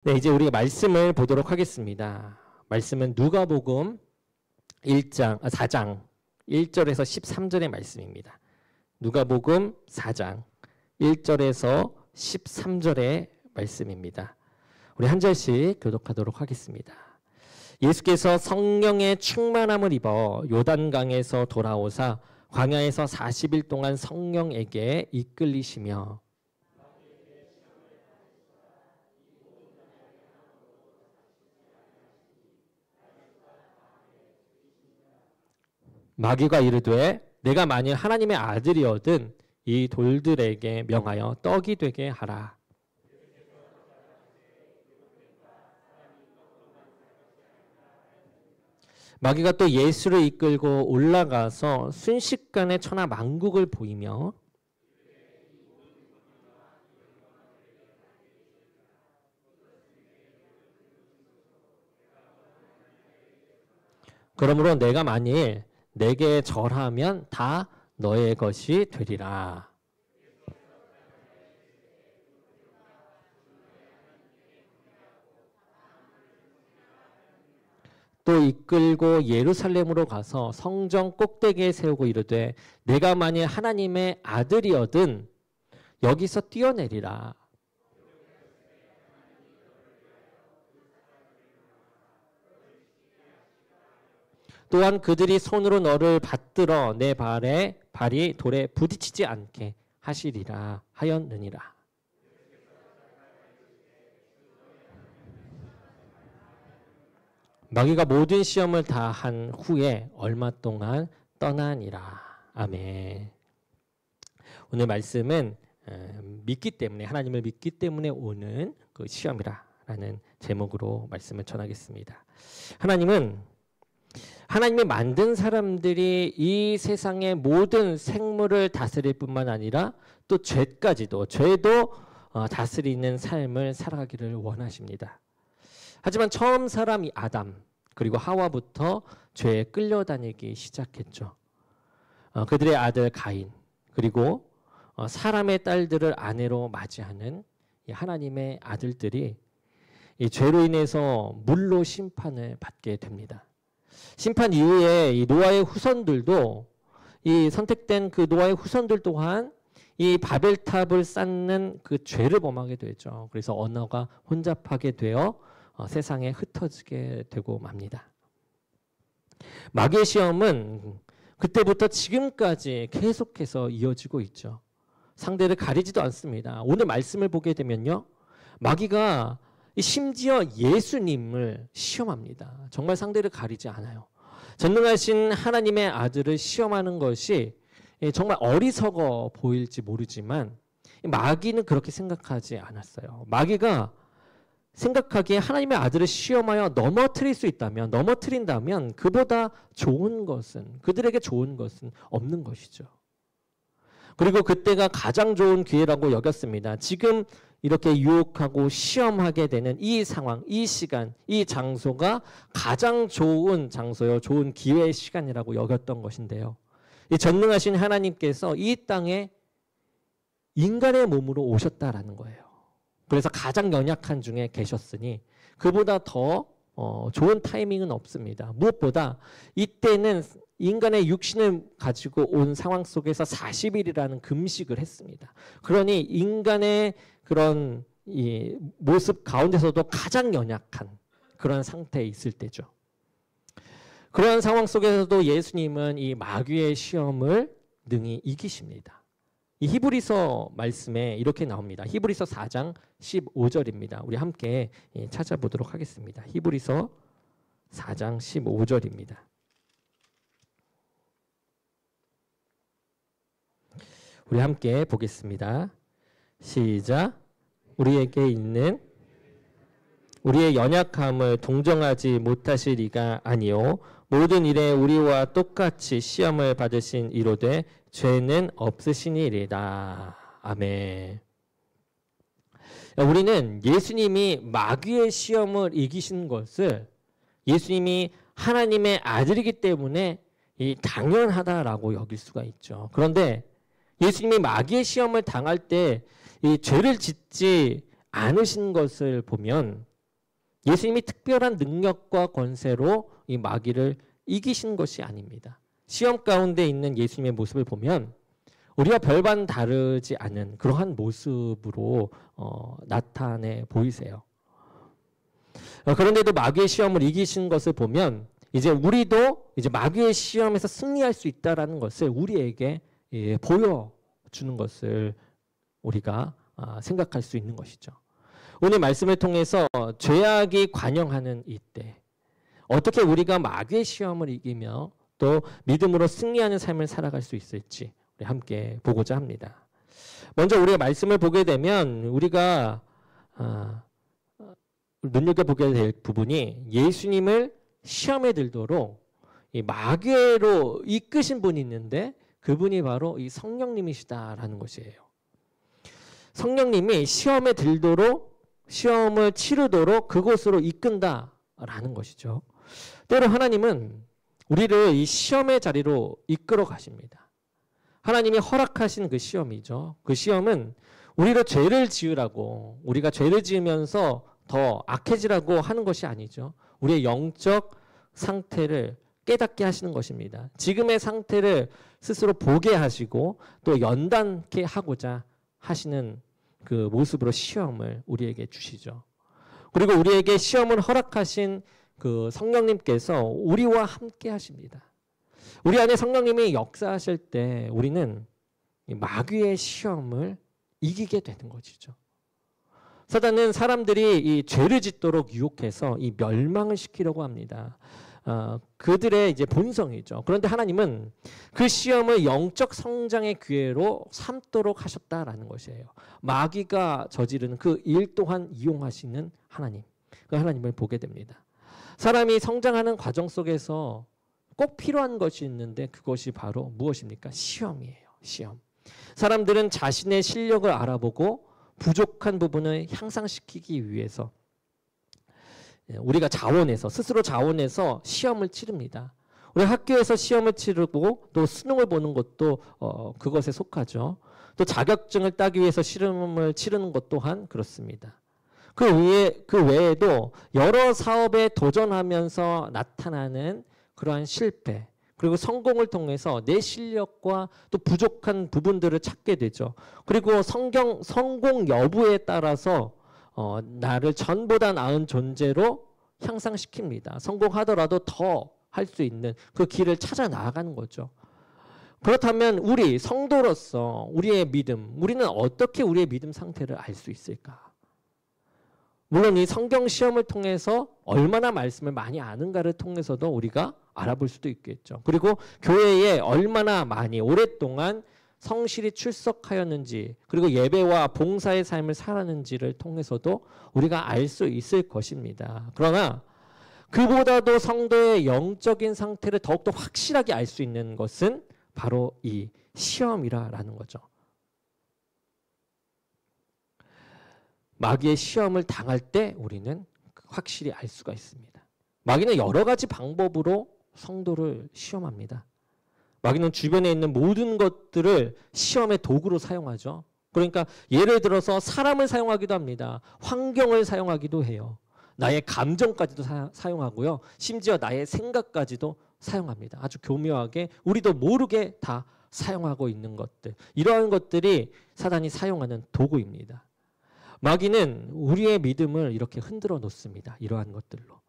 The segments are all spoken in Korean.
네, 이제 우리가 말씀을 보도록 하겠습니다. 말씀은 누가복음 4장 1절에서 13절의 말씀입니다. 누가복음 4장 1절에서 13절의 말씀입니다. 우리 한 절씩 교독하도록 하겠습니다. 예수께서 성령의 충만함을 입어 요단강에서 돌아오사 광야에서 40일 동안 성령에게 이끌리시며 마귀가 이르되 내가 만일 하나님의 아들이거든 이 돌들에게 명하여 떡이 되게 하라. 마귀가 또 예수를 이끌고 올라가서 순식간에 천하 만국을 보이며 그러므로 내가 만일 내게 절하면 다 너의 것이 되리라. 또 이끌고 예루살렘으로 가서 성전 꼭대기에 세우고 이르되 내가 만일 하나님의 아들이거든 여기서 뛰어내리라. 또한 그들이 손으로 너를 받들어 내 발이 돌에 부딪히지 않게 하시리라 하였느니라. 마귀가 모든 시험을 다 한 후에 얼마 동안 떠나니라. 아멘. 오늘 말씀은 믿기 때문에 하나님을 믿기 때문에 오는 그 시험이라는 제목으로 말씀을 전하겠습니다. 하나님이 만든 사람들이 이 세상의 모든 생물을 다스릴 뿐만 아니라 또 죄도 다스리는 삶을 살아가기를 원하십니다. 하지만 처음 사람이 아담 그리고 하와부터 죄에 끌려다니기 시작했죠. 그들의 아들 가인 그리고 사람의 딸들을 아내로 맞이하는 하나님의 아들들이 이 죄로 인해서 물로 심판을 받게 됩니다. 심판 이후에 이 노아의 후손들도 이 선택된 그 노아의 후손들 또한 이 바벨탑을 쌓는 그 죄를 범하게 되죠. 그래서 언어가 혼잡하게 되어 세상에 흩어지게 되고 맙니다. 마귀의 시험은 그때부터 지금까지 계속해서 이어지고 있죠. 상대를 가리지도 않습니다. 오늘 말씀을 보게 되면요. 마귀가 심지어 예수님을 시험합니다. 정말 상대를 가리지 않아요. 전능하신 하나님의 아들을 시험하는 것이 정말 어리석어 보일지 모르지만 마귀는 그렇게 생각하지 않았어요. 마귀가 생각하기에 하나님의 아들을 시험하여 넘어뜨린다면 그보다 좋은 것은 그들에게 좋은 것은 없는 것이죠. 그리고 그때가 가장 좋은 기회라고 여겼습니다. 지금 이렇게 유혹하고 시험하게 되는 이 상황, 이 시간, 이 장소가 가장 좋은 장소요, 좋은 기회의 시간이라고 여겼던 것인데요. 이 전능하신 하나님께서 이 땅에 인간의 몸으로 오셨다라는 거예요. 그래서 가장 연약한 중에 계셨으니 그보다 더 좋은 타이밍은 없습니다. 무엇보다 이때는 인간의 육신을 가지고 온 상황 속에서 40일이라는 금식을 했습니다. 그러니 인간의 그런 이 모습 가운데서도 가장 연약한 그런 상태에 있을 때죠. 그런 상황 속에서도 예수님은 이 마귀의 시험을 능히 이기십니다. 이 히브리서 말씀에 이렇게 나옵니다. 히브리서 4장 15절입니다. 우리 함께 찾아보도록 하겠습니다. 히브리서 4장 15절입니다. 우리 함께 보겠습니다. 시작. 우리에게 있는 우리의 연약함을 동정하지 못하실 이가 아니요 모든 일에 우리와 똑같이 시험을 받으신 이로되 죄는 없으시니이다. 아멘. 우리는 예수님이 마귀의 시험을 이기신 것을 예수님이 하나님의 아들이기 때문에 당연하다라고 여길 수가 있죠. 그런데 예수님이 마귀의 시험을 당할 때 이 죄를 짓지 않으신 것을 보면 예수님이 특별한 능력과 권세로 이 마귀를 이기신 것이 아닙니다. 시험 가운데 있는 예수님의 모습을 보면 우리와 별반 다르지 않은 그러한 모습으로 나타내 보이세요. 그런데도 마귀의 시험을 이기신 것을 보면 이제 우리도 이제 마귀의 시험에서 승리할 수 있다라는 것을 우리에게 보여주는 것을 우리가 생각할 수 있는 것이죠. 오늘 말씀을 통해서 죄악이 관영하는 이때 어떻게 우리가 마귀의 시험을 이기며 또 믿음으로 승리하는 삶을 살아갈 수 있을지 우리 함께 보고자 합니다. 먼저 우리가 말씀을 보게 되면 우리가 눈여겨보게 될 부분이 예수님을 시험에 들도록 이 마귀로 이끄신 분이 있는데 그분이 바로 이 성령님이시다라는 것이에요. 성령님이 시험에 들도록 시험을 치르도록 그곳으로 이끈다라는 것이죠. 때로 하나님은 우리를 이 시험의 자리로 이끌어 가십니다. 하나님이 허락하신 그 시험이죠. 그 시험은 우리로 죄를 지으라고 우리가 죄를 지으면서 더 악해지라고 하는 것이 아니죠. 우리의 영적 상태를 깨닫게 하시는 것입니다. 지금의 상태를 스스로 보게 하시고 또 연단케 하고자 하시는 그 모습으로 시험을 우리에게 주시죠. 그리고 우리에게 시험을 허락하신 그 성령님께서 우리와 함께 하십니다. 우리 안에 성령님이 역사하실 때 우리는 마귀의 시험을 이기게 되는 것이죠. 사단은 사람들이 이 죄를 짓도록 유혹해서 이 멸망을 시키려고 합니다. 그들의 이제 본성이죠. 그런데 하나님은 그 시험을 영적 성장의 기회로 삼도록 하셨다라는 것이에요. 마귀가 저지르는 그 일 또한 이용하시는 하나님, 그 하나님을 보게 됩니다. 사람이 성장하는 과정 속에서 꼭 필요한 것이 있는데 그것이 바로 무엇입니까? 시험이에요. 시험. 사람들은 자신의 실력을 알아보고 부족한 부분을 향상시키기 위해서 우리가 스스로 자원해서 시험을 치릅니다. 우리 학교에서 시험을 치르고 또 수능을 보는 것도 그것에 속하죠. 또 자격증을 따기 위해서 시험을 치르는 것 또한 그렇습니다. 그 외에도 여러 사업에 도전하면서 나타나는 그러한 실패 그리고 성공을 통해서 내 실력과 또 부족한 부분들을 찾게 되죠. 그리고 성공 여부에 따라서 나를 전보다 나은 존재로 향상시킵니다. 성공하더라도 더 할 수 있는 그 길을 찾아 나아가는 거죠. 그렇다면 우리 성도로서 우리의 믿음, 우리는 어떻게 우리의 믿음 상태를 알 수 있을까? 물론 이 성경 시험을 통해서 얼마나 말씀을 많이 아는가를 통해서도 우리가 알아볼 수도 있겠죠. 그리고 교회에 얼마나 많이 오랫동안 성실히 출석하였는지 그리고 예배와 봉사의 삶을 살았는지를 통해서도 우리가 알 수 있을 것입니다. 그러나 그보다도 성도의 영적인 상태를 더욱더 확실하게 알 수 있는 것은 바로 이 시험이라는 거죠. 마귀의 시험을 당할 때 우리는 확실히 알 수가 있습니다. 마귀는 여러 가지 방법으로 성도를 시험합니다. 마귀는 주변에 있는 모든 것들을 시험의 도구로 사용하죠. 그러니까 예를 들어서 사람을 사용하기도 합니다. 환경을 사용하기도 해요. 나의 감정까지도 사용하고요. 심지어 나의 생각까지도 사용합니다. 아주 교묘하게 우리도 모르게 다 사용하고 있는 것들. 이러한 것들이 사단이 사용하는 도구입니다. 마귀는 우리의 믿음을 이렇게 흔들어 놓습니다. 이러한 것들로.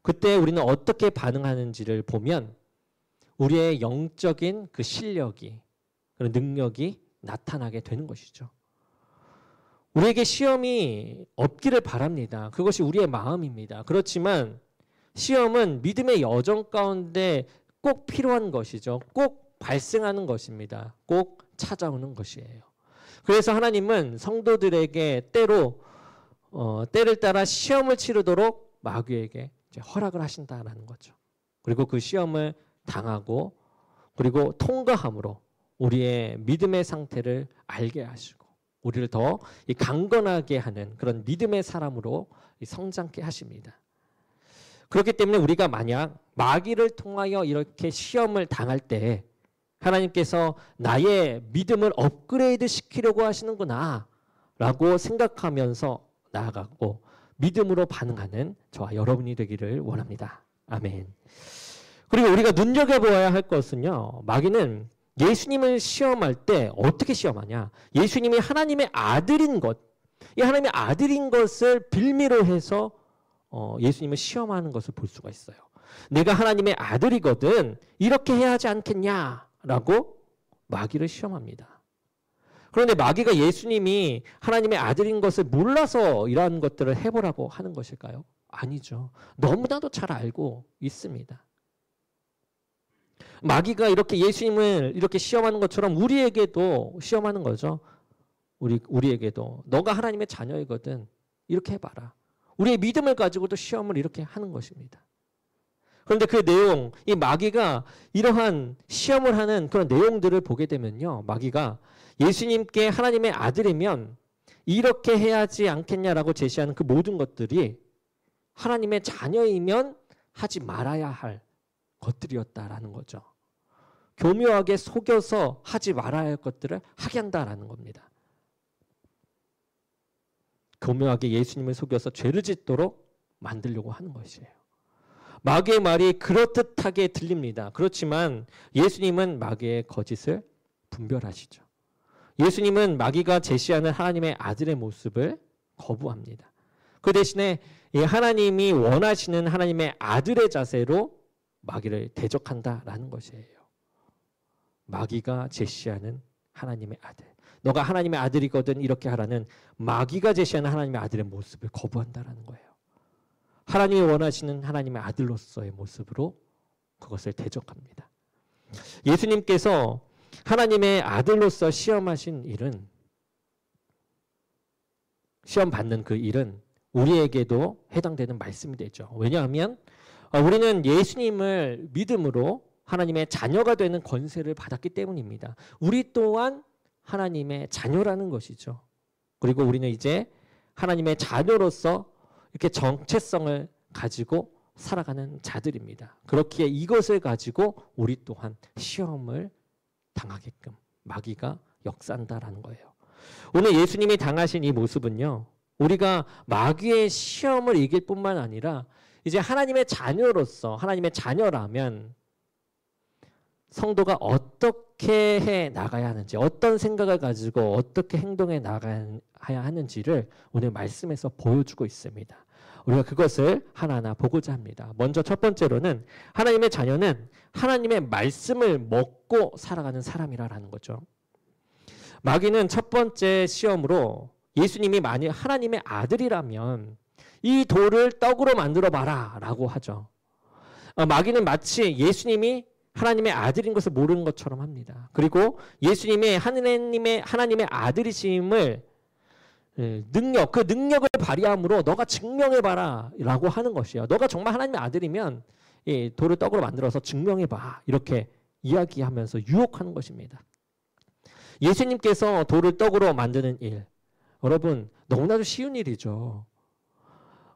그때 우리는 어떻게 반응하는지를 보면 우리의 영적인 그 실력이, 그런 능력이 나타나게 되는 것이죠. 우리에게 시험이 없기를 바랍니다. 그것이 우리의 마음입니다. 그렇지만 시험은 믿음의 여정 가운데 꼭 필요한 것이죠. 꼭 발생하는 것입니다. 꼭 찾아오는 것이에요. 그래서 하나님은 성도들에게 때를 따라 시험을 치르도록 마귀에게 허락을 하신다라는 거죠. 그리고 그 시험을 당하고 그리고 통과함으로 우리의 믿음의 상태를 알게 하시고 우리를 더 강건하게 하는 그런 믿음의 사람으로 성장케 하십니다. 그렇기 때문에 우리가 만약 마귀를 통하여 이렇게 시험을 당할 때 하나님께서 나의 믿음을 업그레이드 시키려고 하시는구나 라고 생각하면서 나아가고 믿음으로 반응하는 저와 여러분이 되기를 원합니다. 아멘. 그리고 우리가 눈여겨보아야 할 것은요. 마귀는 예수님을 시험할 때 어떻게 시험하냐. 예수님이 하나님의 아들인 것, 이 하나님의 아들인 것을 빌미로 해서 예수님을 시험하는 것을 볼 수가 있어요. 내가 하나님의 아들이거든 이렇게 해야 하지 않겠냐라고 마귀를 시험합니다. 그런데 마귀가 예수님이 하나님의 아들인 것을 몰라서 이러한 것들을 해보라고 하는 것일까요? 아니죠. 너무나도 잘 알고 있습니다. 마귀가 이렇게 예수님을 이렇게 시험하는 것처럼 우리에게도 시험하는 거죠. 우리에게도 너가 하나님의 자녀이거든 이렇게 해봐라. 우리의 믿음을 가지고도 시험을 이렇게 하는 것입니다. 그런데 그 내용, 이 마귀가 이러한 시험을 하는 그런 내용들을 보게 되면요. 마귀가 예수님께 하나님의 아들이면 이렇게 해야지 않겠냐라고 제시하는 그 모든 것들이 하나님의 자녀이면 하지 말아야 할 것들이었다라는 거죠. 교묘하게 속여서 하지 말아야 할 것들을 하게 한다라는 겁니다. 교묘하게 예수님을 속여서 죄를 짓도록 만들려고 하는 것이에요. 마귀의 말이 그렇듯하게 들립니다. 그렇지만 예수님은 마귀의 거짓을 분별하시죠. 예수님은 마귀가 제시하는 하나님의 아들의 모습을 거부합니다. 그 대신에 하나님이 원하시는 하나님의 아들의 자세로 마귀를 대적한다라는 것이에요. 마귀가 제시하는 하나님의 아들. 너가 하나님의 아들이거든 이렇게 하라는 마귀가 제시하는 하나님의 아들의 모습을 거부한다라는 거예요. 하나님이 원하시는 하나님의 아들로서의 모습으로 그것을 대적합니다. 예수님께서 하나님의 아들로서 시험하신 일은, 시험 받는 그 일은 우리에게도 해당되는 말씀이 되죠. 왜냐하면 우리는 예수님을 믿음으로 하나님의 자녀가 되는 권세를 받았기 때문입니다. 우리 또한 하나님의 자녀라는 것이죠. 그리고 우리는 이제 하나님의 자녀로서 이렇게 정체성을 가지고 살아가는 자들입니다. 그렇기에 이것을 가지고 우리 또한 시험을 당하게끔 마귀가 역사한다라는 거예요. 오늘 예수님이 당하신 이 모습은요. 우리가 마귀의 시험을 이길 뿐만 아니라 이제 하나님의 자녀로서, 하나님의 자녀라면 성도가 어떻게 해 나가야 하는지, 어떤 생각을 가지고 어떻게 행동해 나가야 하는지를 오늘 말씀에서 보여주고 있습니다. 우리가 그것을 하나하나 보고자 합니다. 먼저 첫 번째로는 하나님의 자녀는 하나님의 말씀을 먹고 살아가는 사람이라는 거죠. 마귀는 첫 번째 시험으로 예수님이 만약 하나님의 아들이라면 이 돌을 떡으로 만들어 봐라 라고 하죠. 마귀는 마치 예수님이 하나님의 아들인 것을 모르는 것처럼 합니다. 그리고 예수님의 하나님의 아들이심을 능력, 그 능력을 발휘함으로 너가 증명해봐라 라고 하는 것이에요. 너가 정말 하나님의 아들이면 이 돌을 떡으로 만들어서 증명해봐 이렇게 이야기하면서 유혹하는 것입니다. 예수님께서 돌을 떡으로 만드는 일, 여러분 너무나도 쉬운 일이죠.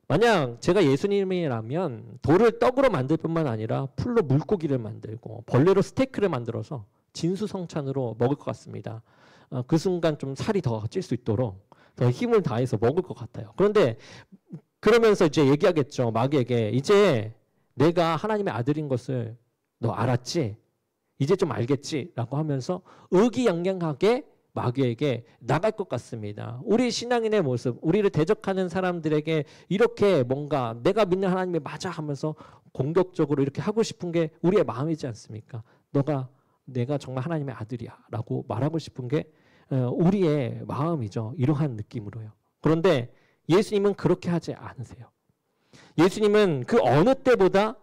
만약 제가 예수님이라면 돌을 떡으로 만들 뿐만 아니라 풀로 물고기를 만들고 벌레로 스테이크를 만들어서 진수성찬으로 먹을 것 같습니다. 그 순간 좀 살이 더 찔 수 있도록 더 힘을 다해서 먹을 것 같아요. 그런데 그러면서 이제 얘기하겠죠. 마귀에게 이제 내가 하나님의 아들인 것을 너 알았지? 이제 좀 알겠지? 라고 하면서 의기양양하게 마귀에게 나갈 것 같습니다. 우리 신앙인의 모습, 우리를 대적하는 사람들에게 이렇게 뭔가 내가 믿는 하나님이 맞아 하면서 공격적으로 이렇게 하고 싶은 게 우리의 마음이지 않습니까? 내가 정말 하나님의 아들이야 라고 말하고 싶은 게 우리의 마음이죠. 이러한 느낌으로요. 그런데 예수님은 그렇게 하지 않으세요. 예수님은 그 어느 때보다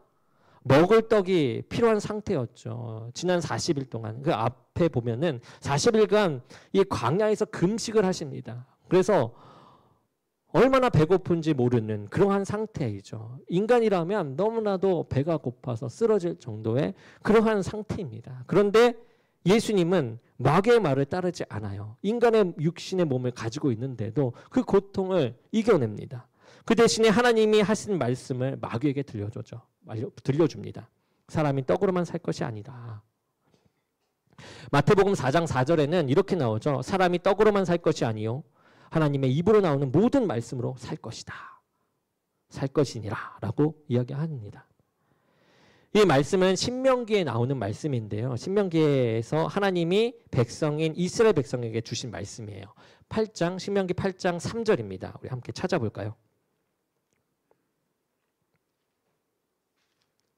먹을 떡이 필요한 상태였죠. 지난 40일 동안 그 앞에 보면은 40일간 이 광야에서 금식을 하십니다. 그래서 얼마나 배고픈지 모르는 그러한 상태이죠. 인간이라면 너무나도 배가 고파서 쓰러질 정도의 그러한 상태입니다. 그런데 예수님은 마귀의 말을 따르지 않아요. 인간의 육신의 몸을 가지고 있는데도 그 고통을 이겨냅니다. 그 대신에 하나님이 하신 말씀을 마귀에게 들려줍니다. 사람이 떡으로만 살 것이 아니다. 마태복음 4장 4절에는 이렇게 나오죠. 사람이 떡으로만 살 것이 아니요 하나님의 입으로 나오는 모든 말씀으로 살 것이다 살 것이니라 라고 이야기합니다. 이 말씀은 신명기에 나오는 말씀인데요. 신명기에서 하나님이 백성인 이스라엘 백성에게 주신 말씀이에요. 신명기 8장 3절입니다. 우리 함께 찾아볼까요?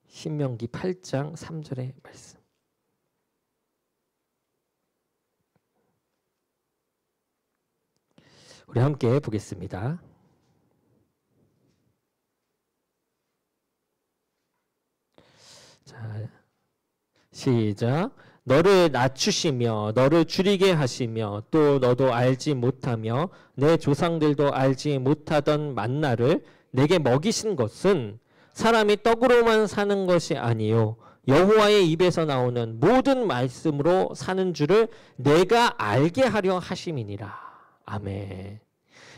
신명기 8장 3절의 말씀. 우리 함께 보겠습니다. 자, 시작. 너를 낮추시며 너를 줄이게 하시며 또 너도 알지 못하며 내 조상들도 알지 못하던 만나를 내게 먹이신 것은 사람이 떡으로만 사는 것이 아니요 여호와의 입에서 나오는 모든 말씀으로 사는 줄을 내가 알게 하려 하심이니라. 아멘.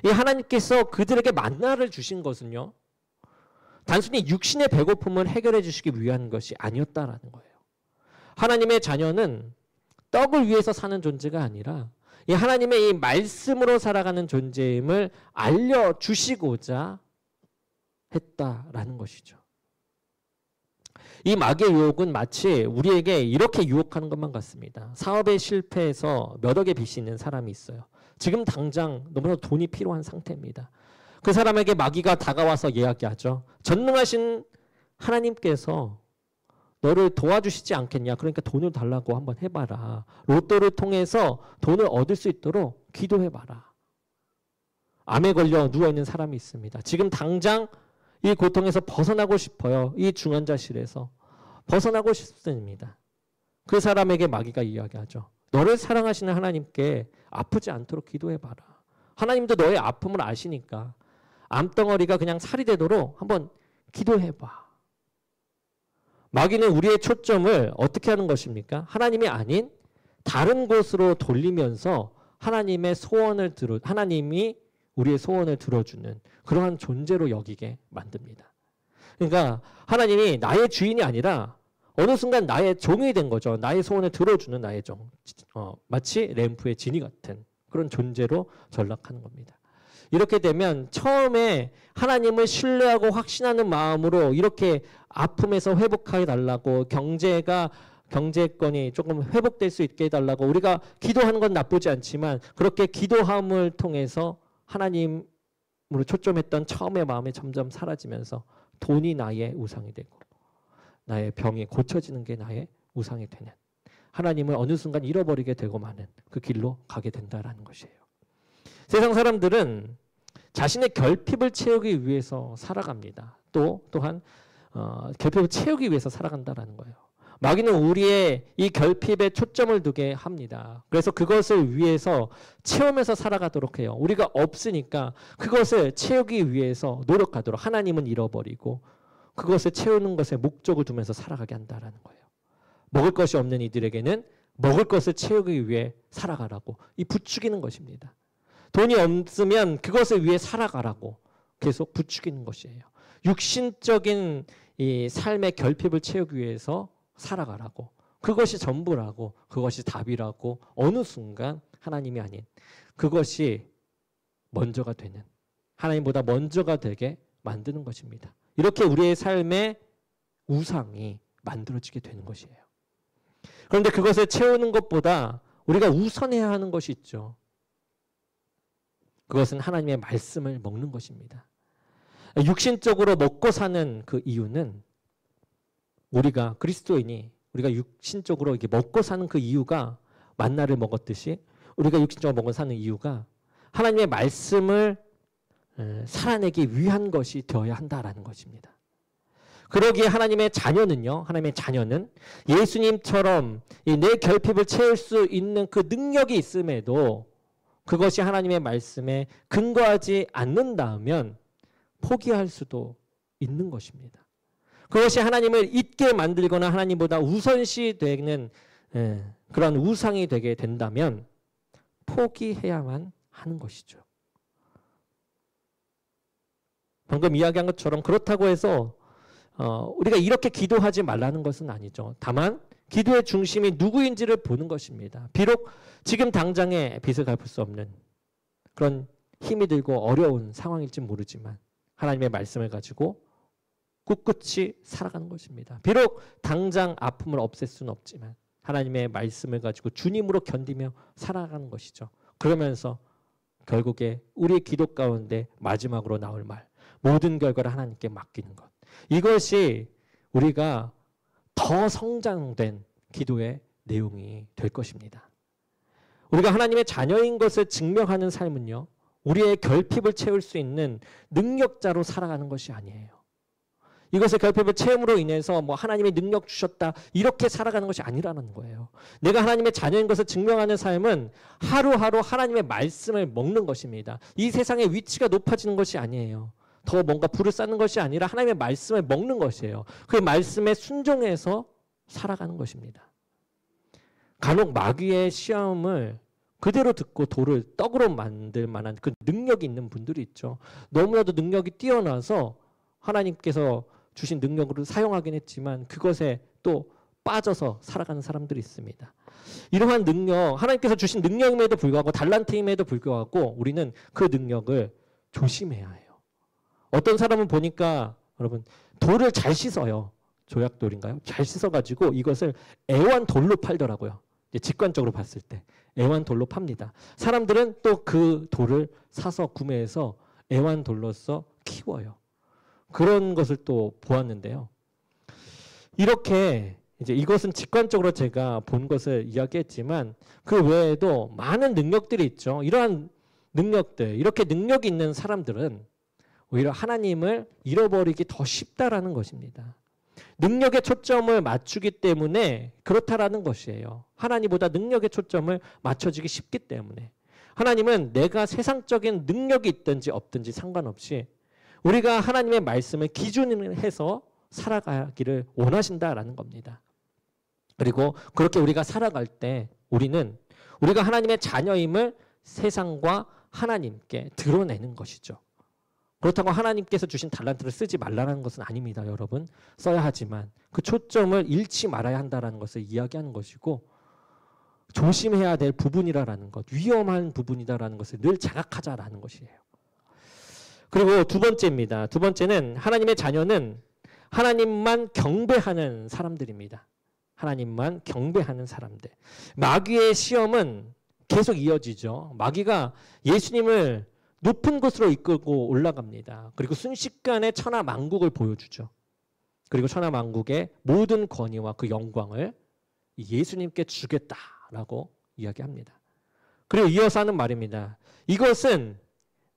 이 하나님께서 그들에게 만나를 주신 것은요, 단순히 육신의 배고픔을 해결해 주시기 위한 것이 아니었다라는 거예요. 하나님의 자녀는 떡을 위해서 사는 존재가 아니라 이 하나님의 이 말씀으로 살아가는 존재임을 알려주시고자 했다라는 것이죠. 이 마귀의 유혹은 마치 우리에게 이렇게 유혹하는 것만 같습니다. 사업에 실패해서 몇 억의 빚이 있는 사람이 있어요. 지금 당장 너무나 돈이 필요한 상태입니다. 그 사람에게 마귀가 다가와서 이야기하죠. 전능하신 하나님께서 너를 도와주시지 않겠냐. 그러니까 돈을 달라고 한번 해봐라. 로또를 통해서 돈을 얻을 수 있도록 기도해봐라. 암에 걸려 누워있는 사람이 있습니다. 지금 당장 이 고통에서 벗어나고 싶어요. 이 중환자실에서 벗어나고 싶습니다. 그 사람에게 마귀가 이야기하죠. 너를 사랑하시는 하나님께 아프지 않도록 기도해봐라. 하나님도 너의 아픔을 아시니까 암덩어리가 그냥 살이 되도록 한번 기도해봐. 마귀는 우리의 초점을 어떻게 하는 것입니까? 하나님이 아닌 다른 곳으로 돌리면서 하나님이 우리의 소원을 들어주는 그러한 존재로 여기게 만듭니다. 그러니까 하나님이 나의 주인이 아니라 어느 순간 나의 종이 된 거죠. 나의 소원을 들어주는 나의 종. 마치 램프의 지니 같은 그런 존재로 전락하는 겁니다. 이렇게 되면 처음에 하나님을 신뢰하고 확신하는 마음으로 이렇게 아픔에서 회복하게 달라고 경제권이 조금 회복될 수 있게 해달라고 우리가 기도하는 건 나쁘지 않지만 그렇게 기도함을 통해서 하나님으로 초점했던 처음의 마음이 점점 사라지면서 돈이 나의 우상이 되고 나의 병이 고쳐지는 게 나의 우상이 되는 하나님을 어느 순간 잃어버리게 되고 마는 그 길로 가게 된다라는 것이에요. 세상 사람들은 자신의 결핍을 채우기 위해서 살아갑니다. 또한 결핍을 채우기 위해서 살아간다라는 거예요. 마귀는 우리의 이 결핍에 초점을 두게 합니다. 그래서 그것을 위해서 채우면서 살아가도록 해요. 우리가 없으니까 그것을 채우기 위해서 노력하도록 하나님은 잃어버리고 그것을 채우는 것에 목적을 두면서 살아가게 한다라는 거예요. 먹을 것이 없는 이들에게는 먹을 것을 채우기 위해 살아가라고 이 부추기는 것입니다. 돈이 없으면 그것을 위해 살아가라고 계속 부추기는 것이에요. 육신적인 이 삶의 결핍을 채우기 위해서 살아가라고 그것이 전부라고 그것이 답이라고 어느 순간 하나님이 아닌 그것이 먼저가 되는 하나님보다 먼저가 되게 만드는 것입니다. 이렇게 우리의 삶의 우상이 만들어지게 되는 것이에요. 그런데 그것을 채우는 것보다 우리가 우선해야 하는 것이 있죠. 그것은 하나님의 말씀을 먹는 것입니다. 육신적으로 먹고 사는 그 이유는 우리가 그리스도인이 우리가 육신적으로 이렇게 먹고 사는 그 이유가 만나를 먹었듯이 우리가 육신적으로 먹고 사는 이유가 하나님의 말씀을 살아내기 위한 것이 되어야 한다라는 것입니다. 그러기에 하나님의 자녀는 예수님처럼 내 결핍을 채울 수 있는 그 능력이 있음에도 그것이 하나님의 말씀에 근거하지 않는다면 포기할 수도 있는 것입니다. 그것이 하나님을 잊게 만들거나 하나님보다 우선시 되는 그런 우상이 되게 된다면 포기해야만 하는 것이죠. 방금 이야기한 것처럼 그렇다고 해서 우리가 이렇게 기도하지 말라는 것은 아니죠. 다만 기도의 중심이 누구인지를 보는 것입니다. 비록 지금 당장에 빚을 갚을 수 없는 그런 힘이 들고 어려운 상황일지 모르지만 하나님의 말씀을 가지고 꿋꿋이 살아가는 것입니다. 비록 당장 아픔을 없앨 수는 없지만 하나님의 말씀을 가지고 주님으로 견디며 살아가는 것이죠. 그러면서 결국에 우리의 기도 가운데 마지막으로 나올 말, 모든 결과를 하나님께 맡기는 것. 이것이 우리가 더 성장된 기도의 내용이 될 것입니다. 우리가 하나님의 자녀인 것을 증명하는 삶은요, 우리의 결핍을 채울 수 있는 능력자로 살아가는 것이 아니에요. 이것의 결핍을 채움으로 인해서 뭐 하나님이 능력 주셨다 이렇게 살아가는 것이 아니라는 거예요. 내가 하나님의 자녀인 것을 증명하는 삶은 하루하루 하나님의 말씀을 먹는 것입니다. 이 세상의 위치가 높아지는 것이 아니에요. 더 뭔가 부를 쌓는 것이 아니라 하나님의 말씀을 먹는 것이에요. 그 말씀에 순종해서 살아가는 것입니다. 간혹 마귀의 시험을 그대로 듣고 돌을 떡으로 만들 만한 그 능력이 있는 분들이 있죠. 너무나도 능력이 뛰어나서 하나님께서 주신 능력으로 사용하긴 했지만 그것에 또 빠져서 살아가는 사람들이 있습니다. 이러한 능력, 하나님께서 주신 능력임에도 불구하고 달란트임에도 불구하고 우리는 그 능력을 조심해야 해요. 어떤 사람은 보니까 여러분 돌을 잘 씻어요. 조약돌인가요? 잘 씻어가지고 이것을 애완돌로 팔더라고요. 직관적으로 봤을 때 애완돌로 팝니다. 사람들은 또 그 돌을 사서 구매해서 애완돌로서 키워요. 그런 것을 또 보았는데요. 이렇게 이제 이것은 직관적으로 제가 본 것을 이야기했지만 그 외에도 많은 능력들이 있죠. 이러한 능력들, 이렇게 능력이 있는 사람들은 오히려 하나님을 잃어버리기 더 쉽다라는 것입니다. 능력에 초점을 맞추기 때문에 그렇다라는 것이에요. 하나님보다 능력에 초점을 맞춰지기 쉽기 때문에. 하나님은 내가 세상적인 능력이 있든지 없든지 상관없이 우리가 하나님의 말씀을 기준으로 해서 살아가기를 원하신다라는 겁니다. 그리고 그렇게 우리가 살아갈 때 우리는 우리가 하나님의 자녀임을 세상과 하나님께 드러내는 것이죠. 그렇다고 하나님께서 주신 달란트를 쓰지 말라는 것은 아닙니다. 여러분. 써야 하지만 그 초점을 잃지 말아야 한다는 것을 이야기하는 것이고 조심해야 될 부분이라는 것, 위험한 부분이다라는 것을 늘 자각하자라는 것이에요. 그리고 두 번째입니다. 두 번째는 하나님의 자녀는 하나님만 경배하는 사람들입니다. 하나님만 경배하는 사람들. 마귀의 시험은 계속 이어지죠. 마귀가 예수님을 높은 곳으로 이끌고 올라갑니다. 그리고 순식간에 천하만국을 보여주죠. 그리고 천하만국의 모든 권위와 그 영광을 예수님께 주겠다라고 이야기합니다. 그리고 이어서 하는 말입니다. 이것은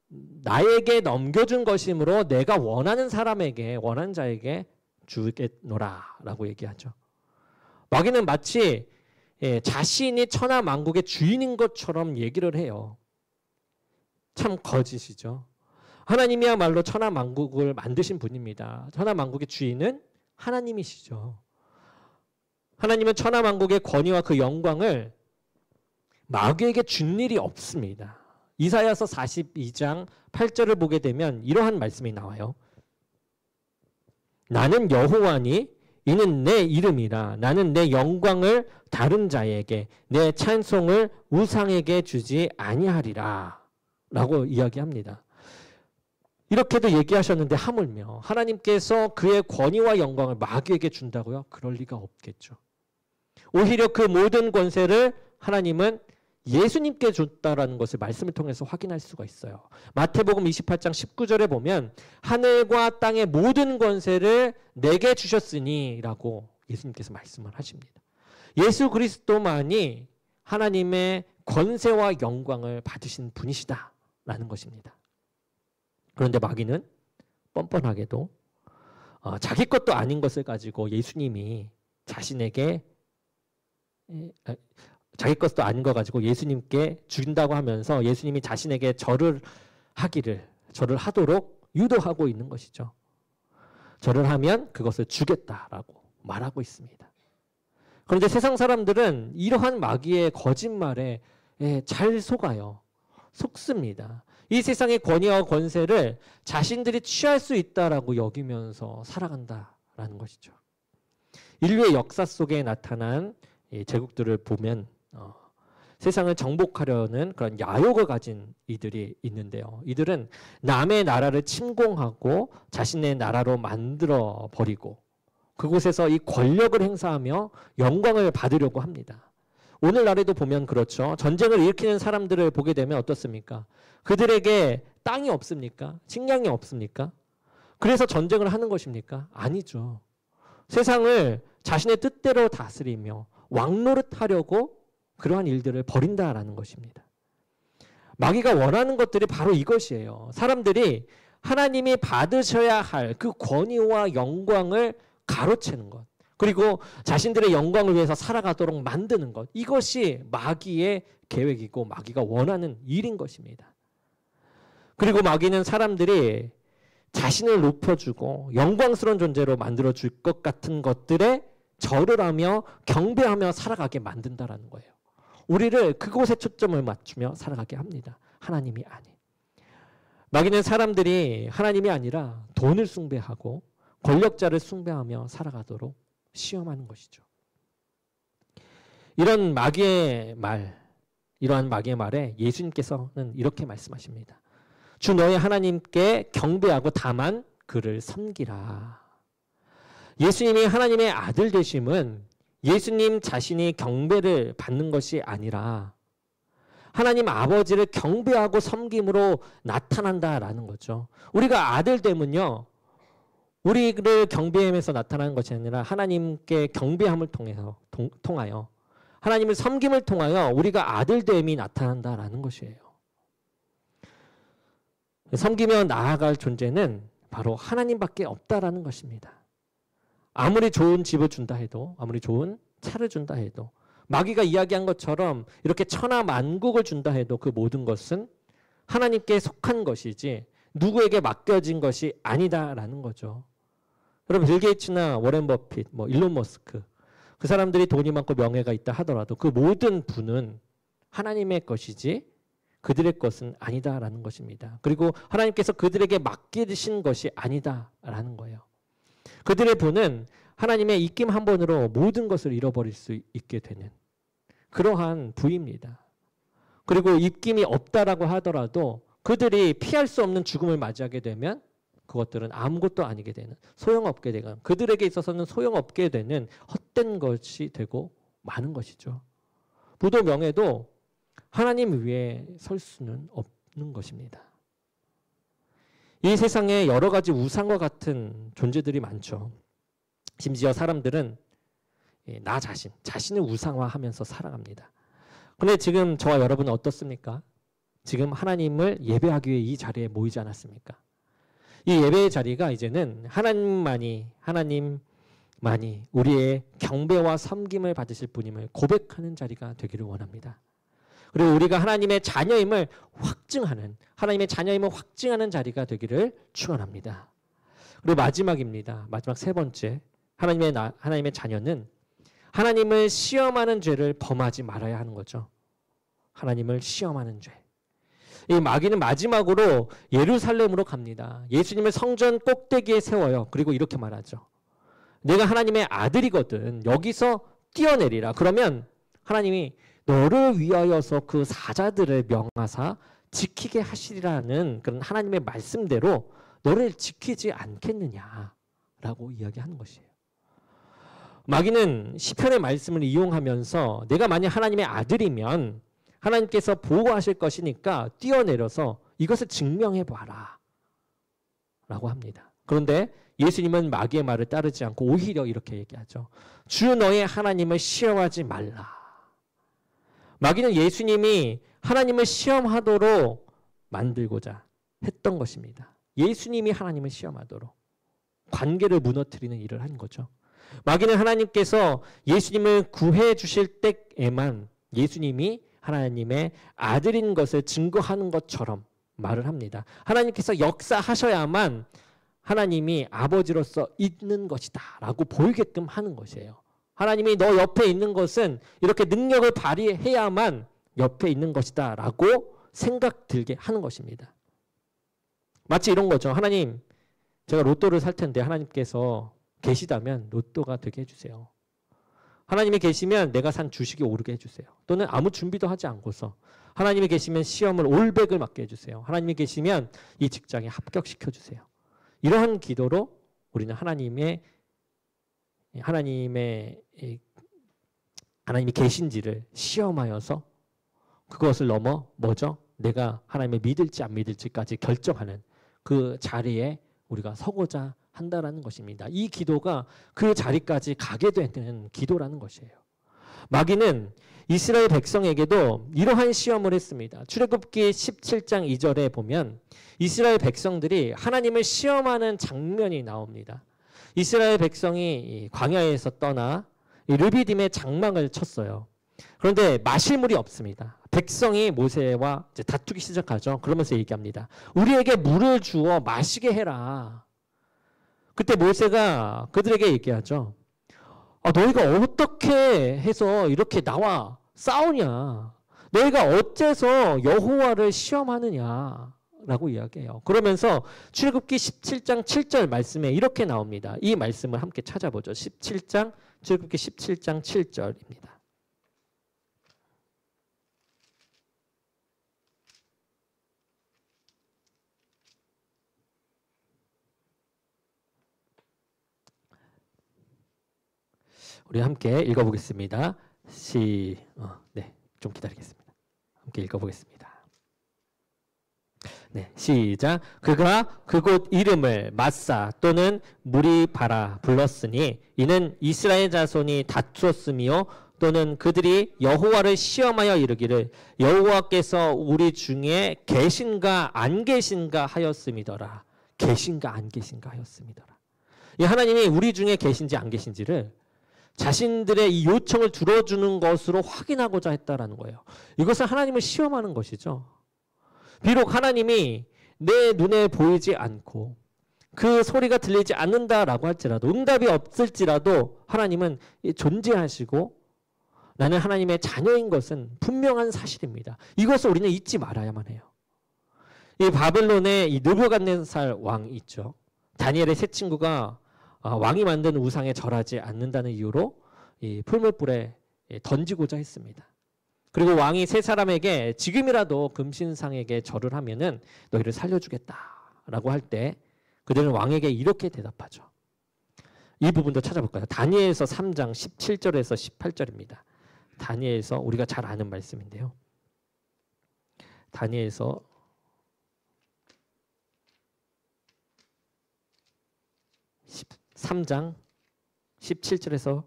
나에게 넘겨준 것이므로 내가 원하는 사람에게, 원하는 자에게 주겠노라라고 얘기하죠. 마귀는 마치 자신이 천하만국의 주인인 것처럼 얘기를 해요. 참 거짓이죠. 하나님이야말로 천하만국을 만드신 분입니다. 천하만국의 주인은 하나님이시죠. 하나님은 천하만국의 권위와 그 영광을 마귀에게 준 일이 없습니다. 이사야서 42장 8절을 보게 되면 이러한 말씀이 나와요. 나는 여호와니 이는 내 이름이라. 나는 내 영광을 다른 자에게 내 찬송을 우상에게 주지 아니하리라 라고 이야기합니다. 이렇게도 얘기하셨는데 하물며 하나님께서 그의 권위와 영광을 마귀에게 준다고요? 그럴 리가 없겠죠. 오히려 그 모든 권세를 하나님은 예수님께 줬다라는 것을 말씀을 통해서 확인할 수가 있어요. 마태복음 28장 19절에 보면 하늘과 땅의 모든 권세를 내게 주셨으니 라고 예수님께서 말씀을 하십니다. 예수 그리스도만이 하나님의 권세와 영광을 받으신 분이시다라는 것입니다. 그런데 마귀는 뻔뻔하게도 자기 것도 아닌 것을 가지고 예수님이 자신에게 자기 것도 아닌 거 가지고 예수님께 준다고 하면서 예수님이 자신에게 절을 하도록 유도하고 있는 것이죠. 절을 하면 그것을 주겠다라고 말하고 있습니다. 그런데 세상 사람들은 이러한 마귀의 거짓말에 잘 속아요. 속습니다. 이 세상의 권위와 권세를 자신들이 취할 수 있다라고 여기면서 살아간다라는 것이죠. 인류의 역사 속에 나타난 제국들을 보면 세상을 정복하려는 그런 야욕을 가진 이들이 있는데요. 이들은 남의 나라를 침공하고 자신의 나라로 만들어 버리고 그곳에서 이 권력을 행사하며 영광을 받으려고 합니다. 오늘날에도 보면 그렇죠. 전쟁을 일으키는 사람들을 보게 되면 어떻습니까? 그들에게 땅이 없습니까? 식량이 없습니까? 그래서 전쟁을 하는 것입니까? 아니죠. 세상을 자신의 뜻대로 다스리며 왕노릇하려고 그러한 일들을 벌인다라는 것입니다. 마귀가 원하는 것들이 바로 이것이에요. 사람들이 하나님이 받으셔야 할 그 권위와 영광을 가로채는 것, 그리고 자신들의 영광을 위해서 살아가도록 만드는 것, 이것이 마귀의 계획이고 마귀가 원하는 일인 것입니다. 그리고 마귀는 사람들이 자신을 높여주고 영광스러운 존재로 만들어줄 것 같은 것들에 절을 하며 경배하며 살아가게 만든다라는 거예요. 우리를 그곳에 초점을 맞추며 살아가게 합니다. 하나님이 아닌. 마귀는 사람들이 하나님이 아니라 돈을 숭배하고 권력자를 숭배하며 살아가도록 시험하는 것이죠. 이러한 마귀의 말에 예수님께서는 이렇게 말씀하십니다. 주 너의 하나님께 경배하고 다만 그를 섬기라. 예수님이 하나님의 아들 되심은 예수님 자신이 경배를 받는 것이 아니라 하나님 아버지를 경배하고 섬김으로 나타난다라는 거죠. 우리가 아들됨은요, 우리를 경배하면서 나타나는 것이 아니라 하나님께 경배함을 통하여 하나님을 섬김을 통하여 우리가 아들됨이 나타난다라는 것이에요. 섬기며 나아갈 존재는 바로 하나님밖에 없다라는 것입니다. 아무리 좋은 집을 준다 해도, 아무리 좋은 차를 준다 해도, 마귀가 이야기한 것처럼 이렇게 천하만국을 준다 해도 그 모든 것은 하나님께 속한 것이지 누구에게 맡겨진 것이 아니다라는 거죠. 여러분, 빌 게이츠나 워렌 버핏, 일론 머스크, 그 사람들이 돈이 많고 명예가 있다 하더라도 그 모든 부는 하나님의 것이지 그들의 것은 아니다라는 것입니다. 그리고 하나님께서 그들에게 맡기신 것이 아니다라는 거예요. 그들의 부는 하나님의 입김 한 번으로 모든 것을 잃어버릴 수 있게 되는 그러한 부입니다. 그리고 입김이 없다라고 하더라도 그들이 피할 수 없는 죽음을 맞이하게 되면 그것들은 아무것도 아니게 되는, 소용없게 되는, 그들에게 있어서는 소용없게 되는 헛된 것이 되고 마는 것이죠. 부도 명예도 하나님 위에 설 수는 없는 것입니다. 이 세상에 여러 가지 우상과 같은 존재들이 많죠. 심지어 사람들은 나 자신을 우상화하면서 살아갑니다. 그런데 지금 저와 여러분은 어떻습니까? 지금 하나님을 예배하기 위해 이 자리에 모이지 않았습니까? 이 예배의 자리가 이제는 하나님만이 우리의 경배와 섬김을 받으실 분임을 고백하는 자리가 되기를 원합니다. 그리고 우리가 하나님의 자녀임을 확증하는 자리가 되기를 축원합니다. 그리고 마지막입니다. 마지막 세 번째, 하나님의 자녀는 하나님을 시험하는 죄를 범하지 말아야 하는 거죠. 하나님을 시험하는 죄. 이 마귀는 마지막으로 예루살렘으로 갑니다. 예수님을 성전 꼭대기에 세워요. 그리고 이렇게 말하죠. 내가 하나님의 아들이거든. 여기서 뛰어내리라. 그러면 하나님이 너를 위하여서 그 사자들을 명하사 지키게 하시리라는 그런 하나님의 말씀대로 너를 지키지 않겠느냐라고 이야기하는 것이에요. 마귀는 시편의 말씀을 이용하면서 내가 만약 하나님의 아들이면 하나님께서 보호하실 것이니까 뛰어내려서 이것을 증명해봐라 라고 합니다. 그런데 예수님은 마귀의 말을 따르지 않고 오히려 이렇게 얘기하죠. 주 너의 하나님을 시험하지 말라. 마귀는 예수님이 하나님을 시험하도록 만들고자 했던 것입니다. 예수님이 하나님을 시험하도록 관계를 무너뜨리는 일을 한 거죠. 마귀는 하나님께서 예수님을 구해 주실 때에만 예수님이 하나님의 아들인 것을 증거하는 것처럼 말을 합니다. 하나님께서 역사하셔야만 하나님이 아버지로서 있는 것이다 라고 보이게끔 하는 것이에요. 하나님이 너 옆에 있는 것은 이렇게 능력을 발휘해야만 옆에 있는 것이다 라고 생각 들게 하는 것입니다. 마치 이런 거죠. 하나님, 제가 로또를 살 텐데 하나님께서 계시다면 로또가 되게 해주세요. 하나님이 계시면 내가 산 주식이 오르게 해주세요. 또는 아무 준비도 하지 않고서 하나님이 계시면 시험을 올백을 맞게 해주세요. 하나님이 계시면 이 직장에 합격시켜주세요. 이러한 기도로 우리는 하나님이 계신지를 시험하여서 그것을 넘어 뭐죠? 내가 하나님을 믿을지 안 믿을지까지 결정하는 그 자리에 우리가 서고자 한다라는 것입니다. 이 기도가 그 자리까지 가게 되는 기도라는 것이에요. 마귀는 이스라엘 백성에게도 이러한 시험을 했습니다. 출애굽기 17장 2절에 보면 이스라엘 백성들이 하나님을 시험하는 장면이 나옵니다. 이스라엘 백성이 광야에서 떠나 르비딤의 장막을 쳤어요. 그런데 마실 물이 없습니다. 백성이 모세와 이제 다투기 시작하죠. 그러면서 얘기합니다. 우리에게 물을 주어 마시게 해라. 그때 모세가 그들에게 얘기하죠. 너희가 어떻게 해서 이렇게 나와 싸우냐? 너희가 어째서 여호와를 시험하느냐라고 이야기해요. 그러면서 출애굽기 17장 7절 말씀에 이렇게 나옵니다. 이 말씀을 함께 찾아보죠. 출애굽기 17장 7절입니다. 우리 함께 읽어보겠습니다. 좀 기다리겠습니다. 함께 읽어보겠습니다. 네, 시작. 그가 그곳 이름을 마사 또는 무리바라 불렀으니 이는 이스라엘 자손이 다투었으며 또는 그들이 여호와를 시험하여 이르기를 여호와께서 우리 중에 계신가 안 계신가 하였음이더라. 계신가 안 계신가 하였음이더라. 이 하나님이 우리 중에 계신지 안 계신지를 자신들의 이 요청을 들어주는 것으로 확인하고자 했다라는 거예요. 이것은 하나님을 시험하는 것이죠. 비록 하나님이 내 눈에 보이지 않고 그 소리가 들리지 않는다라고 할지라도 응답이 없을지라도 하나님은 존재하시고 나는 하나님의 자녀인 것은 분명한 사실입니다. 이것을 우리는 잊지 말아야만 해요. 이 바벨론에 이 느부갓네살 왕이 있죠. 다니엘의 세 친구가 왕이 만든 우상에 절하지 않는다는 이유로 이 풀물불에 던지고자 했습니다. 그리고 왕이 세 사람에게 지금이라도 금신상에게 절을 하면은 너희를 살려주겠다라고 할 때 그들은 왕에게 이렇게 대답하죠. 이 부분도 찾아볼까요? 다니엘서 3장 17절에서 18절입니다. 다니엘서 우리가 잘 아는 말씀인데요. 다니엘서 3장 17절에서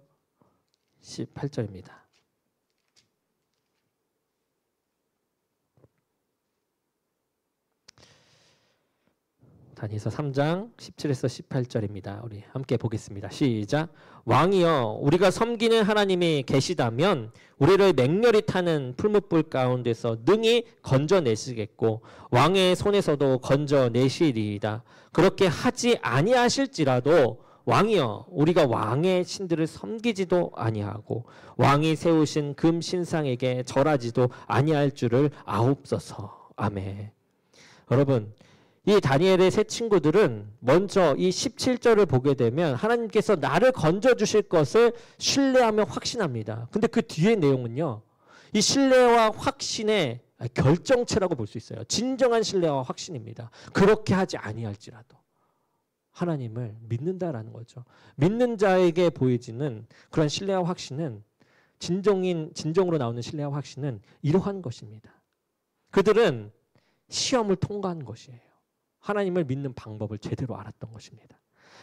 18절입니다. 다니엘서 3장 17에서 18절입니다. 우리 함께 보겠습니다. 시작. 왕이여 우리가 섬기는 하나님이 계시다면 우리를 맹렬히 타는 풀무불 가운데서 능히 건져내시겠고 왕의 손에서도 건져내시리이다. 그렇게 하지 아니하실지라도 왕이여 우리가 왕의 신들을 섬기지도 아니하고 왕이 세우신 금 신상에게 절하지도 아니할 줄을 아옵소서. 아멘. 여러분 이 다니엘의 세 친구들은 먼저 이 17절을 보게 되면 하나님께서 나를 건져주실 것을 신뢰하며 확신합니다. 근데 그 뒤에 내용은요. 이 신뢰와 확신의 결정체라고 볼 수 있어요. 진정한 신뢰와 확신입니다. 그렇게 하지 아니할지라도 하나님을 믿는다라는 거죠. 믿는 자에게 보여지는 그런 신뢰와 확신은 진정으로 나오는 신뢰와 확신은 이러한 것입니다. 그들은 시험을 통과한 것이에요. 하나님을 믿는 방법을 제대로 알았던 것입니다.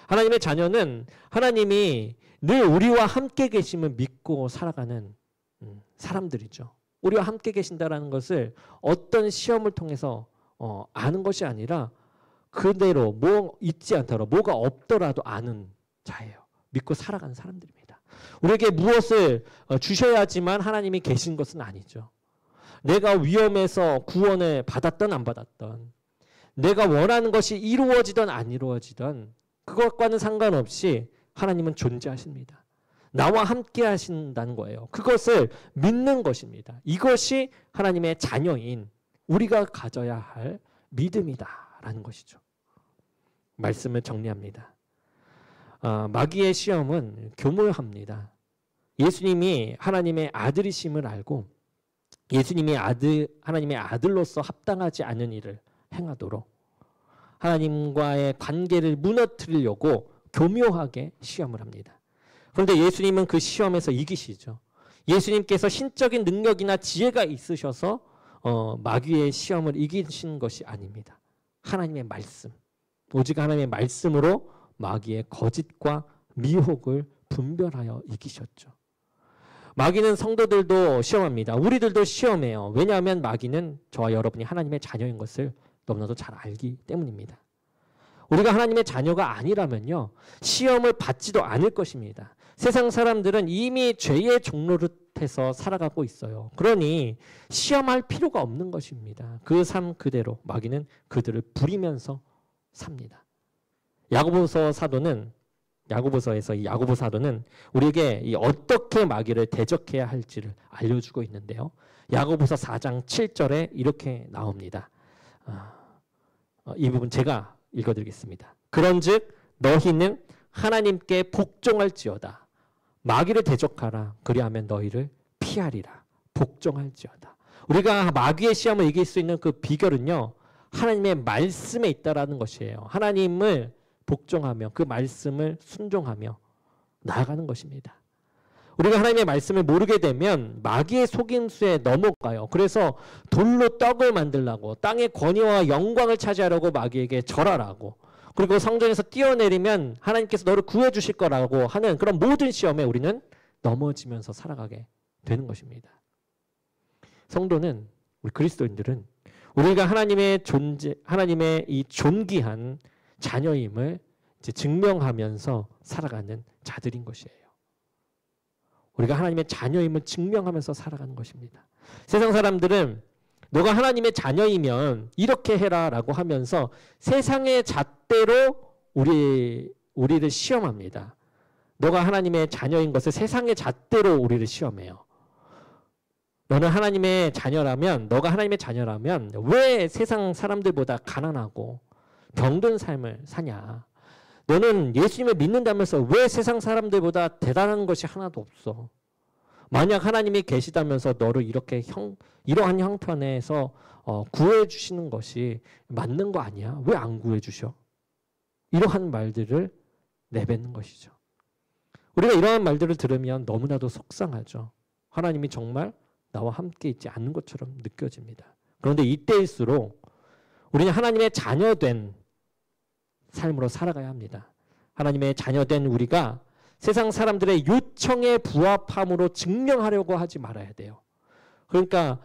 하나님의 자녀는 하나님이 늘 우리와 함께 계심을 믿고 살아가는 사람들이죠. 우리와 함께 계신다라는 것을 어떤 시험을 통해서 아는 것이 아니라 그대로 뭐 있지 않더라도 뭐가 없더라도 아는 자예요. 믿고 살아가는 사람들입니다. 우리에게 무엇을 주셔야지만 하나님이 계신 것은 아니죠. 내가 위험해서 구원을 받았던 안 받았던 내가 원하는 것이 이루어지든 안 이루어지든 그것과는 상관없이 하나님은 존재하십니다. 나와 함께 하신다는 거예요. 그것을 믿는 것입니다. 이것이 하나님의 자녀인 우리가 가져야 할 믿음이다라는 것이죠. 말씀을 정리합니다. 마귀의 시험은 교묘합니다. 예수님이 하나님의 아들이심을 알고 예수님이 하나님의 아들로서 합당하지 않은 일을 행하도록 하나님과의 관계를 무너뜨리려고 교묘하게 시험을 합니다. 그런데 예수님은 그 시험에서 이기시죠. 예수님께서 신적인 능력이나 지혜가 있으셔서 마귀의 시험을 이기신 것이 아닙니다. 하나님의 말씀, 오직 하나님의 말씀으로 마귀의 거짓과 미혹을 분별하여 이기셨죠. 마귀는 성도들도 시험합니다. 우리들도 시험해요. 왜냐하면 마귀는 저와 여러분이 하나님의 자녀인 것을 너무나도 잘 알기 때문입니다. 우리가 하나님의 자녀가 아니라면요, 시험을 받지도 않을 것입니다. 세상 사람들은 이미 죄의 종노릇해서 살아가고 있어요. 그러니 시험할 필요가 없는 것입니다. 그 삶 그대로 마귀는 그들을 부리면서 삽니다. 야고보서에서 이 야고보 사도는 우리에게 어떻게 마귀를 대적해야 할지를 알려주고 있는데요. 야고보서 4장 7절에 이렇게 나옵니다. 이 부분 제가 읽어드리겠습니다. 그런즉 너희는 하나님께 복종할지어다. 마귀를 대적하라. 그리하면 너희를 피하리라. 복종할지어다. 우리가 마귀의 시험을 이길 수 있는 그 비결은요, 하나님의 말씀에 있다라는 것이에요. 하나님을 복종하며 그 말씀을 순종하며 나아가는 것입니다. 우리가 하나님의 말씀을 모르게 되면 마귀의 속임수에 넘어가요. 그래서 돌로 떡을 만들라고, 땅의 권위와 영광을 차지하려고 마귀에게 절하라고, 그리고 성전에서 뛰어내리면 하나님께서 너를 구해주실 거라고 하는 그런 모든 시험에 우리는 넘어지면서 살아가게 되는 것입니다. 성도는, 우리 그리스도인들은 우리가 하나님의 이 존귀한 자녀임을 이제 증명하면서 살아가는 자들인 것이에요. 우리가 하나님의 자녀임을 증명하면서 살아가는 것입니다. 세상 사람들은 너가 하나님의 자녀이면 이렇게 해라라고 하면서 세상의 잣대로 우리를 시험합니다. 너가 하나님의 자녀인 것을 세상의 잣대로 우리를 시험해요. 너는 하나님의 자녀라면, 너가 하나님의 자녀라면 왜 세상 사람들보다 가난하고 병든 삶을 사냐? 너는 예수님을 믿는다면서 왜 세상 사람들보다 대단한 것이 하나도 없어? 만약 하나님이 계시다면서 너를 이렇게 이러한 형편에서 구해 주시는 것이 맞는 거 아니야? 왜 안 구해 주셔? 이러한 말들을 내뱉는 것이죠. 우리가 이러한 말들을 들으면 너무나도 속상하죠. 하나님이 정말 나와 함께 있지 않는 것처럼 느껴집니다. 그런데 이때일수록 우리는 하나님의 자녀된 삶으로 살아가야 합니다. 하나님의 자녀된 우리가 세상 사람들의 요청에 부합함으로 증명하려고 하지 말아야 돼요. 그러니까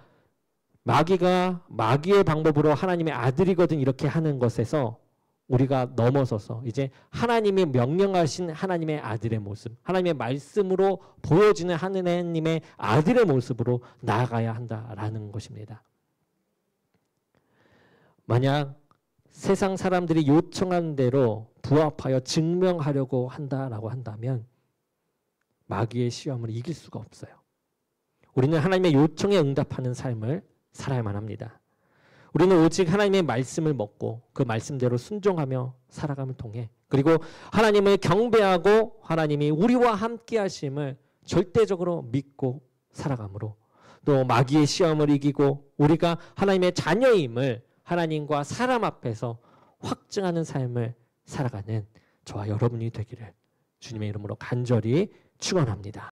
마귀가 마귀의 방법으로 하나님의 아들이거든 이렇게 하는 것에서 우리가 넘어서서 이제 하나님이 명령하신 하나님의 아들의 모습, 하나님의 말씀으로 보여지는 하나님의 아들의 모습으로 나아가야 한다라는 것입니다. 만약 세상 사람들이 요청한 대로 부합하여 증명하려고 한다라고 한다면 마귀의 시험을 이길 수가 없어요. 우리는 하나님의 요청에 응답하는 삶을 살아야만 합니다. 우리는 오직 하나님의 말씀을 먹고 그 말씀대로 순종하며 살아감을 통해, 그리고 하나님을 경배하고 하나님이 우리와 함께 하심을 절대적으로 믿고 살아감으로, 또 마귀의 시험을 이기고 우리가 하나님의 자녀임을 하나님과 사람 앞에서 확증하는 삶을 살아가는 저와 여러분이 되기를 주님의 이름으로 간절히 축원합니다.